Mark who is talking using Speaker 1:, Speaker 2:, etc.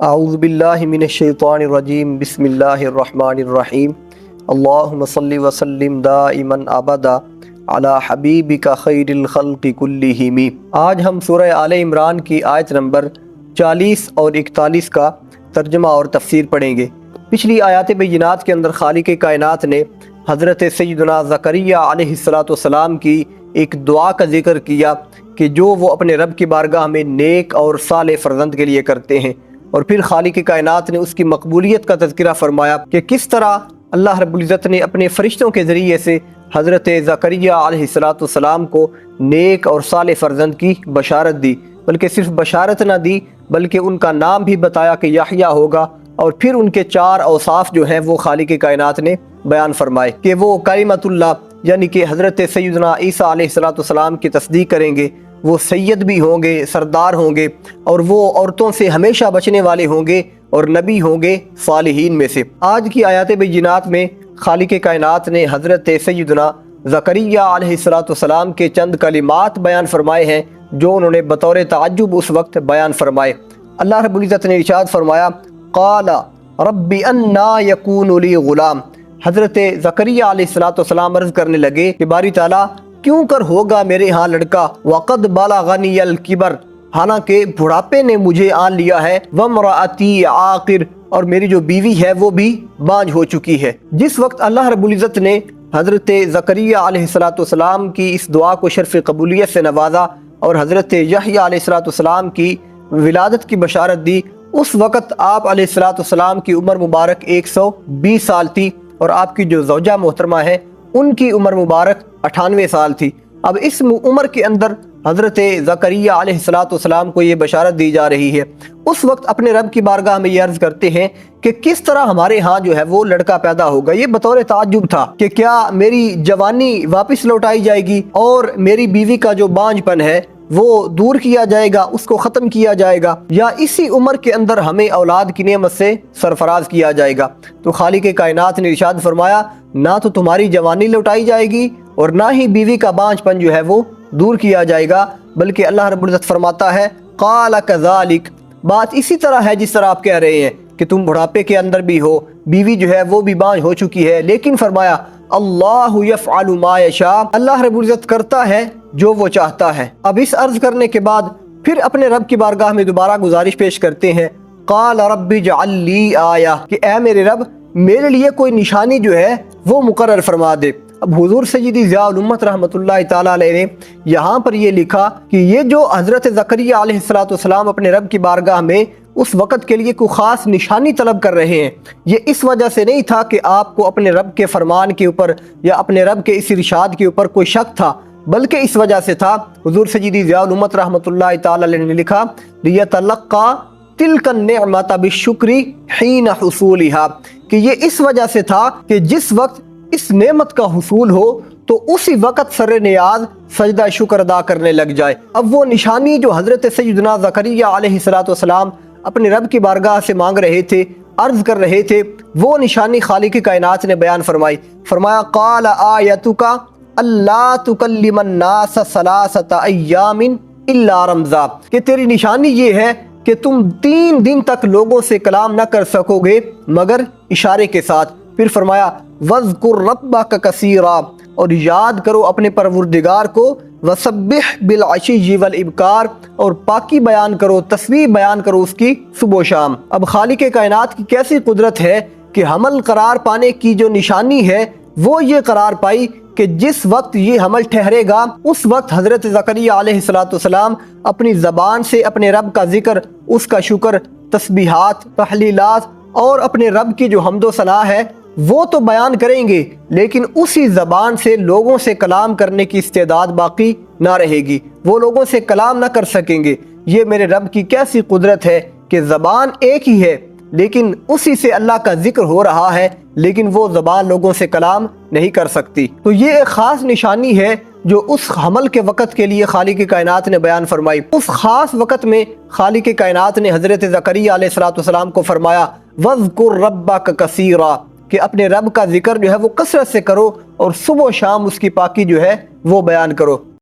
Speaker 1: اعوذ باللہ من الشیطان الرجیم بسم اللہ الرحمن الرحیم اللہم صلی وسلم دائما ابدا علی حبیبک خیر الخلق کلہم۔ آج ہم سورہ آل عمران کی آیت نمبر 40 اور 41 کا ترجمہ اور تفسیر پڑھیں گے۔ پچھلی آیات بینات کے اندر خالق کائنات نے حضرت سیدنا زکریا علیہ السلام کی ایک دعا کا ذکر کیا کہ جو وہ اپنے رب کی بارگاہ میں نیک اور صالح فرزند کے لیے کرتے ہیں، اور پھر خالق کائنات نے اس کی مقبولیت کا تذکرہ فرمایا کہ کس طرح اللہ رب العزت نے اپنے فرشتوں کے ذریعے سے حضرت زکریا علیہ السلام کو نیک اور صالح فرزند کی بشارت دی، بلکہ صرف بشارت نہ دی بلکہ ان کا نام بھی بتایا کہ یحییٰ ہوگا، اور پھر ان کے 4 اوصاف جو ہیں وہ خالق کائنات نے بیان فرمائے کہ وہ کلمۃ اللہ یعنی کہ حضرت سیدنا عیسیٰ علیہ السلام کی تصدیق کریں گے، وہ سید بھی ہوں گے، سردار ہوں گے، اور وہ عورتوں سے ہمیشہ بچنے والے ہوں گے اور نبی ہوں گے صالحین میں سے۔ آج کی آیات بینات میں خالق کائنات نے حضرت سیدنا زکریا علیہ السلام کے چند کلمات بیان فرمائے ہیں جو انہوں نے بطور تعجب اس وقت بیان فرمائے۔ اللہ رب العزت نے ارشاد فرمایا قال رب انا یکون لی غلام۔ حضرت زکریا علیہ السلام عرض کرنے لگے کہ باری تعالیٰ کیوں کر ہوگا میرے ہاں لڑکا، وقد بلغنی الکبر، حالانکہ بڑھاپے نے مجھے آن لیا ہے، وامرأتی عاقر، اور میری جو بیوی ہے وہ بھی بانجھ ہو چکی ہے۔ جس وقت اللہ رب العزت نے حضرت زکریا علیہ السلام کی اس دعا کو شرف قبولیت سے نوازا اور حضرت یحییٰ علیہ السلام کی ولادت کی بشارت دی، اس وقت آپ علیہ السلام کی عمر مبارک 120 سال تھی، اور آپ کی جو زوجہ محترمہ ہے ان کی عمر مبارک 98 سال تھی۔ اب اس عمر کے اندر حضرت زکریا علیہ السلام کو یہ بشارت دی جا رہی ہے۔ اس وقت اپنے رب کی بارگاہ میں یہ عرض کرتے ہیں کہ کس طرح ہمارے ہاں جو ہے وہ لڑکا پیدا ہوگا۔ یہ بطور تعجب تھا کہ کیا میری جوانی واپس لوٹائی جائے گی اور میری بیوی کا جو بانجھ پن ہے وہ دور کیا جائے گا، اس کو ختم کیا جائے گا، یا اسی عمر کے اندر ہمیں اولاد کی نعمت سے سرفراز کیا جائے گا۔ تو خالق کائنات نے ارشاد فرمایا نہ تو تمہاری جوانی لوٹائی جائے گی اور نہ ہی بیوی کا بانجھ پن جو ہے وہ دور کیا جائے گا، بلکہ اللہ رب العزت فرماتا ہے قال کذالک، بات اسی طرح ہے جس طرح آپ کہہ رہے ہیں کہ تم بڑھاپے کے اندر بھی ہو، بیوی جو ہے وہ بھی بانجھ ہو چکی ہے، لیکن فرمایا اللہ یفعل ما یشاء، اللہ رب العزت کرتا ہے جو وہ چاہتا ہے۔ اب اس عرض کرنے کے بعد پھر اپنے رب کی بارگاہ میں دوبارہ گزارش پیش کرتے ہیں قال رب اجعل لی آیہ، کہ اے میرے رب میرے لیے کوئی نشانی جو ہے وہ مقرر فرما دے۔ اب حضور سیدی ضیاء الامت رحمۃ اللہ تعالیٰ علیہ نے یہاں پر یہ لکھا کہ یہ جو حضرت زکریا علیہ السلام اپنے رب کی بارگاہ میں اس وقت کے لیے کوئی خاص نشانی طلب کر رہے ہیں، یہ اس وجہ سے نہیں تھا کہ آپ کو اپنے رب کے فرمان کے اوپر یا اپنے رب کے اس ارشاد کے اوپر کوئی شک تھا، بلکہ اس وجہ سے تھا حضور سیدی ضیاء الامت رحمۃ اللہ تعالیٰ علیہ نے لکھا لیتلقى تلک النعمۃ بالشکر حین حصولها، کہ یہ اس وجہ سے تھا کہ جس وقت اس نعمت کا حصول ہو تو اسی وقت سر نیاز سجدہ شکر ادا کرنے لگ جائے۔ اب وہ نشانی جو حضرت سیدنا زکریا علیہ السلام اپنے رب کی بارگاہ سے مانگ رہے تھے، عرض کر رہے تھے، وہ نشانی خالق کائنات نے بیان فرمائی۔ فرمایا قال آیتک اللہ تکلم الناس 3 ایام الا رمزا، کہ تیری نشانی یہ ہے کہ تم 3 دن تک لوگوں سے کلام نہ کر سکو گے مگر اشارے کے ساتھ۔ پھر فرمایا وَاذْكُرْ رَبَّكَ كَثِيرًا، اور یاد کرو اپنے پروردگار کو، وَسَبِّحْ بِالْعَشِيِّ وَالْإِبْكَارِ، اور پاکی بیان کرو، تسبیح بیان کرو اس کی صبح و شام۔ اب خالق کائنات کی کیسی قدرت ہے کہ حمل قرار پانے کی جو نشانی ہے وہ یہ قرار پائی کہ جس وقت یہ حمل ٹھہرے گا اس وقت حضرت زکریا علیہ السلام اپنی زبان سے اپنے رب کا ذکر، اس کا شکر، تسبیحات، تحلیلات اور اپنے رب کی جو حمد و ثنا ہے وہ تو بیان کریں گے، لیکن اسی زبان سے لوگوں سے کلام کرنے کی استعداد باقی نہ رہے گی، وہ لوگوں سے کلام نہ کر سکیں گے۔ یہ میرے رب کی کیسی قدرت ہے کہ زبان ایک ہی ہے لیکن اسی سے اللہ کا ذکر ہو رہا ہے، لیکن وہ زبان لوگوں سے کلام نہیں کر سکتی۔ تو یہ ایک خاص نشانی ہے جو اس حمل کے وقت کے لیے خالق کائنات نے بیان فرمائی۔ اس خاص وقت میں خالق کائنات نے حضرت زکریا علیہ السلام کو فرمایا وَاذْكُرْ رَبَّكَ كَثِيرًا، کہ اپنے رب کا ذکر جو ہے وہ کثرت سے کرو اور صبح و شام اس کی پاکی جو ہے وہ بیان کرو۔